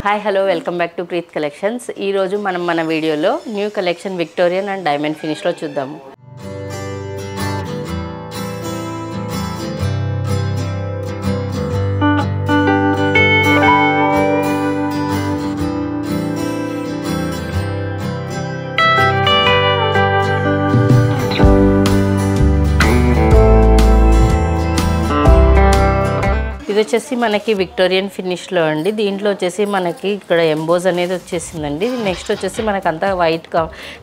Hi hello welcome back to Preet collections. ఈరోజు మనం మన వీడియోలో new collection Victorian and diamond ఫినిష్లో చూద్దాము. ఇది వచ్చేసి మనకి విక్టోరియన్ ఫినిష్లో అండి. దీంట్లో వచ్చేసి మనకి ఇక్కడ ఎంబోజ్ అనేది వచ్చేసిందండి. నెక్స్ట్ వచ్చేసి మనకు అంతా white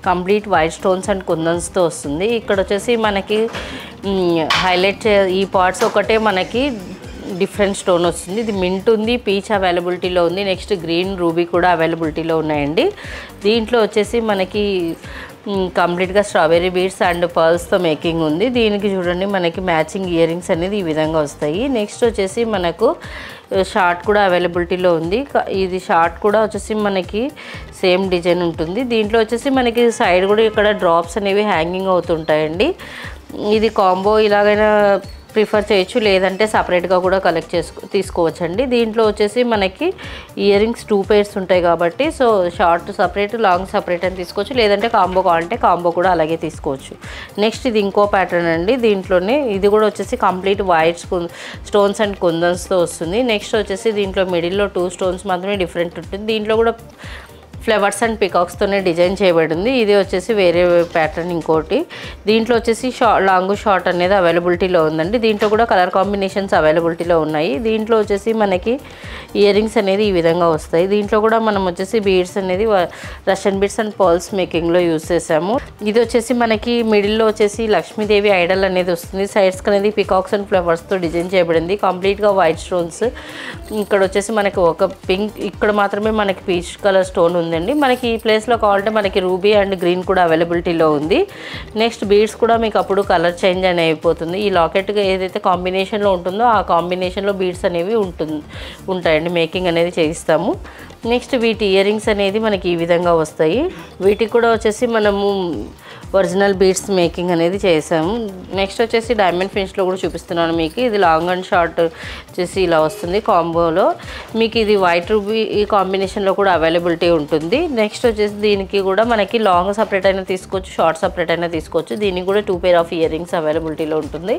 complete white stones and కుందన్స్తో వస్తుంది. ఇక్కడ వచ్చేసి మనకి హైలైట్ ఈ పార్ట్స్ ఒకటే మనకి డిఫరెంట్ స్టోన్ వస్తుంది. ఇది మింట్ ఉంది, పీచ్ అవైలబిలిటీలో ఉంది, నెక్స్ట్ గ్రీన్ రూబీ కూడా అవైలబిలిటీలో ఉన్నాయండి. దీంట్లో వచ్చేసి మనకి కంప్లీట్గా స్ట్రాబెర్రీ బీడ్స్ అండ్ పర్ల్స్తో మేకింగ్ ఉంది. దీనికి చూడండి మనకి మ్యాచింగ్ ఇయర్ రింగ్స్ అనేది ఈ విధంగా వస్తాయి. నెక్స్ట్ వచ్చేసి మనకు షార్ట్ కూడా అవైలబిలిటీలో ఉంది. ఇది షార్ట్ కూడా వచ్చేసి మనకి సేమ్ డిజైన్ ఉంటుంది. దీంట్లో వచ్చేసి మనకి సైడ్ కూడా ఇక్కడ డ్రాప్స్ అనేవి హ్యాంగింగ్ అవుతుంటాయండి. ఇది కాంబో ఇలాగైనా ప్రిఫర్ చేయొచ్చు, లేదంటే సపరేట్గా కూడా తీసుకోవచ్చండి. దీంట్లో వచ్చేసి మనకి ఇయర్ రింగ్స్ 2 pairs ఉంటాయి కాబట్టి so short separate, long separate అని తీసుకోవచ్చు, లేదంటే కాంబో కావాలంటే కాంబో కూడా అలాగే తీసుకోవచ్చు. నెక్స్ట్ ఇది ఇంకో ప్యాటర్న్ అండి. దీంట్లోనే ఇది కూడా వచ్చేసి కంప్లీట్ వైట్ స్టోన్స్ అండ్ కుందన్స్తో వస్తుంది. నెక్స్ట్ వచ్చేసి దీంట్లో మిడిల్లో 2 stones మాత్రమే డిఫరెంట్ ఉంటుంది. దీంట్లో కూడా ఫ్లవర్స్ అండ్ పికాక్స్తోనే డిజైన్ చేయబడింది. ఇది వచ్చేసి వేరే ప్యాటర్న్ ఇంకోటి. దీంట్లో వచ్చేసి లాంగ్ షార్ట్ అనేది అవైలబిలిటీలో ఉందండి. దీంట్లో కూడా కలర్ కాంబినేషన్స్ అవైలబిలిటీలో ఉన్నాయి. దీంట్లో వచ్చేసి మనకి ఇయర్ రింగ్స్ అనేది ఈ విధంగా వస్తాయి. దీంట్లో కూడా మనం వచ్చేసి బీడ్స్ అనేది రష్యన్ బీడ్స్ అండ్ పర్ల్స్ మేకింగ్లో యూజ్ చేసాము. ఇది వచ్చేసి మనకి మిడిల్లో వచ్చేసి లక్ష్మీదేవి ఐడల్ అనేది వస్తుంది. సైడ్స్కి అనేది పికాక్స్ అండ్ ఫ్లవర్స్తో డిజైన్ చేయబడింది. కంప్లీట్గా వైట్ స్టోన్స్. ఇక్కడ వచ్చేసి మనకి ఒక పింక్, ఇక్కడ మాత్రమే మనకి పీచ్ కలర్ స్టోన్ ఉంది. మనకి ఈ ప్లేస్లో కావాలంటే మనకి రూబీ అండ్ గ్రీన్ కూడా అవైలబిలిటీలో ఉంది. నెక్స్ట్ బీడ్స్ కూడా మీకు అప్పుడు కలర్ చేంజ్ అని అయిపోతుంది. ఈ లాకెట్గా ఏదైతే కాంబినేషన్లో ఉంటుందో ఆ కాంబినేషన్లో బీడ్స్ అనేవి ఉంటాయండి. మేకింగ్ అనేది చేయిస్తాము. నెక్స్ట్ వీటి ఇయర్ రింగ్స్ అనేది మనకి ఈ విధంగా వస్తాయి. వీటికి కూడా వచ్చేసి మనము ఒరిజినల్ బీడ్స్ మేకింగ్ అనేది చేసాము. నెక్స్ట్ వచ్చేసి డైమండ్ ఫినిష్లో కూడా చూపిస్తున్నాను మీకు. ఇది లాంగ్ అండ్ షార్ట్ వచ్చేసి ఇలా వస్తుంది కాంబోలో. మీకు ఇది వైట్ రూబీ ఈ కాంబినేషన్లో కూడా అవైలబిలిటీ ఉంటుంది. నెక్స్ట్ వచ్చేసి దీనికి కూడా మనకి లాంగ్ సపరేట్ అయినా తీసుకోవచ్చు, షార్ట్ సపరేట్ అయినా తీసుకోవచ్చు. దీనికి కూడా 2 pair ఆఫ్ ఇయర్ రింగ్స్ అవైలబిలిటీలో ఉంటుంది.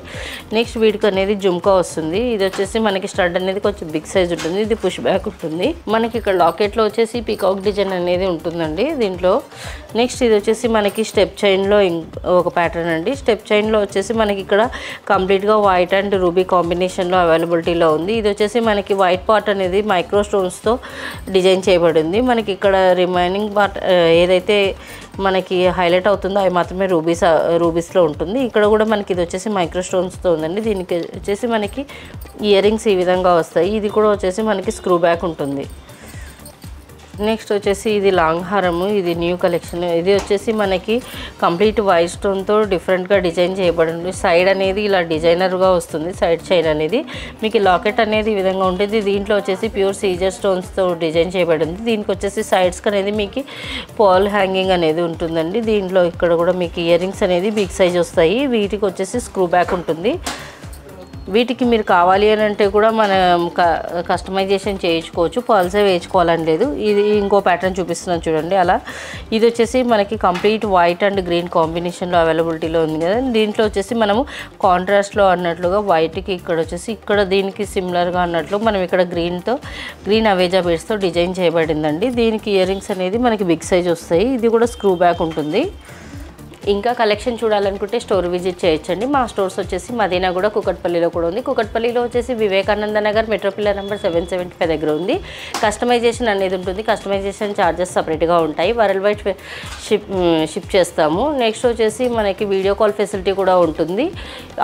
నెక్స్ట్ వీటికి అనేది జుమ్కా వస్తుంది. ఇది వచ్చేసి మనకి స్టడ్ అనేది కొంచెం బిగ్ సైజ్ ఉంటుంది. ఇది పుష్ బ్యాక్ ఉంటుంది. మనకి ఇక్కడ లాకెట్లో వచ్చేసి పీకాక్ డిజైన్ అనేది ఉంటుందండి దీంట్లో. నెక్స్ట్ ఇది వచ్చేసి మనకి స్టెప్ చైన్లో ఒక ప్యాటర్న్ అండి. స్టెప్ చైన్లో వచ్చేసి మనకి ఇక్కడ కంప్లీట్గా వైట్ అండ్ రూబీ కాంబినేషన్లో అవైలబిలిటీలో ఉంది. ఇది వచ్చేసి మనకి వైట్ పార్ట్ అనేది మైక్రో స్టోన్స్తో డిజైన్ చేయబడింది. మనకి ఇక్కడ రిమైనింగ్ పార్ట్ ఏదైతే మనకి హైలైట్ అవుతుందో అవి మాత్రమే రూబీస్లో ఉంటుంది. ఇక్కడ కూడా మనకి ఇది వచ్చేసి మైక్రో స్టోన్స్తో ఉందండి. దీనికి వచ్చేసి మనకి ఇయర్ రింగ్స్ ఈ విధంగా వస్తాయి. ఇది కూడా వచ్చేసి మనకి స్క్రూ బ్యాక్ ఉంటుంది. నెక్స్ట్ వచ్చేసి ఇది లాంగ్ హారము. ఇది న్యూ కలెక్షన్. ఇది వచ్చేసి మనకి కంప్లీట్ వైట్ స్టోన్తో డిఫరెంట్గా డిజైన్ చేయబడింది. సైడ్ అనేది ఇలా డిజైనర్గా వస్తుంది. సైడ్ చైన్ అనేది మీకు లాకెట్ అనేది ఈ విధంగా ఉంటుంది. దీంట్లో వచ్చేసి ప్యూర్ సీజర్ స్టోన్స్తో డిజైన్ చేయబడింది. దీనికి వచ్చేసి సైడ్స్కి అనేది మీకు పాల్ హ్యాంగింగ్ అనేది ఉంటుందండి. దీంట్లో ఇక్కడ కూడా మీకు ఇయర్ రింగ్స్ అనేది బిగ్ సైజ్ వస్తాయి. వీటికి వచ్చేసి స్క్రూ బ్యాక్ ఉంటుంది. వీటికి మీరు కావాలి అని అంటే కూడా మనం కస్టమైజేషన్ చేయించుకోవచ్చు, పర్ల్సే వేయించుకోవాలని లేదు. ఇది ఇంకో ప్యాటర్న్ చూపిస్తున్నాను చూడండి అలా. ఇది వచ్చేసి మనకి కంప్లీట్ వైట్ అండ్ గ్రీన్ కాంబినేషన్లో అవైలబిలిటీలో ఉంది కదా. దీంట్లో వచ్చేసి మనము కాంట్రాస్ట్లో అన్నట్లుగా వైట్కి ఇక్కడ వచ్చేసి ఇక్కడ దీనికి సిమిలర్గా అన్నట్లు మనం ఇక్కడ గ్రీన్ అవేజా బీడ్స్తో డిజైన్ చేయబడిందండి. దీనికి ఇయర్ రింగ్స్ అనేది మనకి బిగ్ సైజ్ వస్తాయి. ఇది కూడా స్క్రూ బ్యాక్ ఉంటుంది. ఇంకా కలెక్షన్ చూడాలనుకుంటే స్టోర్ విజిట్ చేయొచ్చండి. మా స్టోర్స్ వచ్చేసి మదీనా కూడా కుకట్పల్లిలో కూడా ఉంది. కుకట్పల్లిలో వచ్చేసి Vivekananda Nagar metro pillar number 775 దగ్గర ఉంది. కస్టమైజేషన్ అనేది ఉంటుంది. కస్టమైజేషన్ ఛార్జెస్ సపరేట్గా ఉంటాయి. వరల్డ్ వైడ్ షిప్ చేస్తాము. నెక్స్ట్ వచ్చేసి మనకి వీడియో కాల్ ఫెసిలిటీ కూడా ఉంటుంది.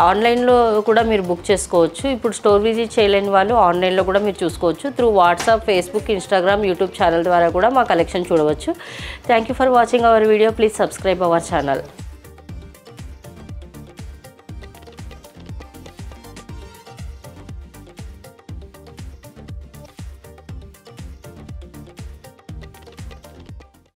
ఆన్లైన్లో కూడా మీరు బుక్ చేసుకోవచ్చు. ఇప్పుడు స్టోర్ విజిట్ చేయలేని వాళ్ళు ఆన్లైన్లో కూడా మీరు చూసుకోవచ్చు. Through WhatsApp, Facebook, Instagram, YouTube channel ద్వారా కూడా మా కలెక్షన్ చూడవచ్చు. Thank you for watching our video. Please subscribe our channel.